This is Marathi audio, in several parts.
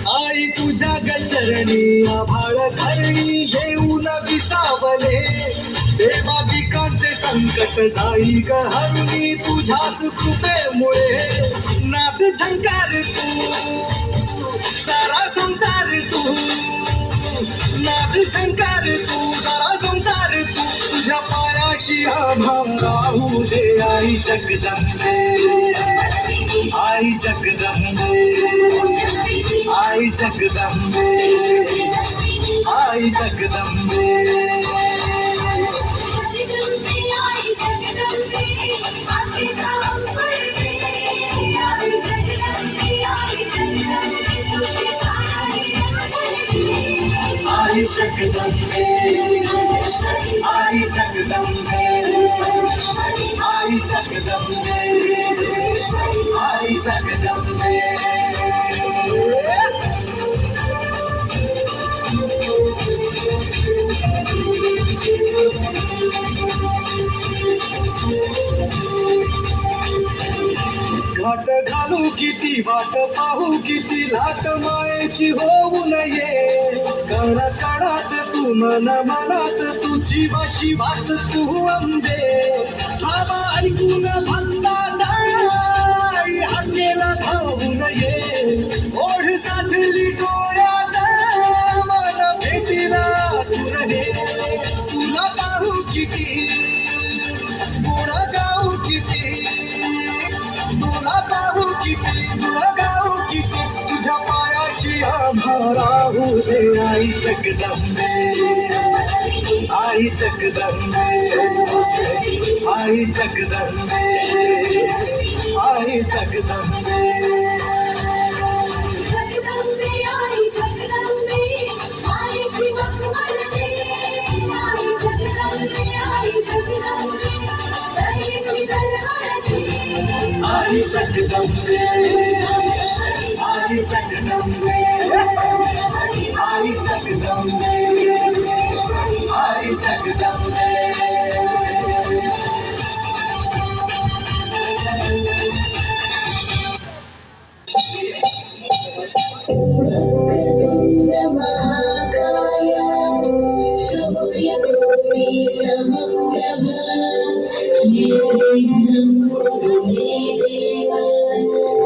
आई तुझ्या गचरणी आभाळ धरणी येऊन विसावले, देवा पिकांचे संकट जाई ग हरणी तुझ्याच कृपेमुळे. नाद झंकार तू सारा संसार तू, नाद झंकार तू सारा संसार तू, तुझ्या पायाशी आम्हा राहू दे आई जगदंबे. आई जगदंबे, आई जगदंबे, आई जगदंबे. आई जगदंबे, आई जगदंबे, आई जगदंबे, आई जगदंबे. घाट घालू किती वाट पाहू किती लाट मायेची होऊ नये. कण कणात तू मन मनात तुझी वाशी वाट तू अंबे. थांबा ऐकून भक्ताचा हाकेला धावू नये. ओढ साठली डोळ्यात मन भेटीला तू रहे. तुला पाहू किती गुण गाऊ किती, तुला पाहू किती गुण गाऊ किती, तुझ्या पायाशी आम्हा राहू दे आई जगदंबे. आई जगदंबे, आई जगदंबे, आई जगदंबे. आई जगदंबे, आई जगदंबे, आई जगदंबे, आई जगदंबे. महाकाय सूर्यकोटि समप्रभ निर्विघ्नं कुरु मे देव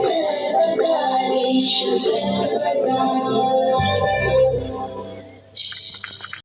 सर्वकार्येषु सर्वदा.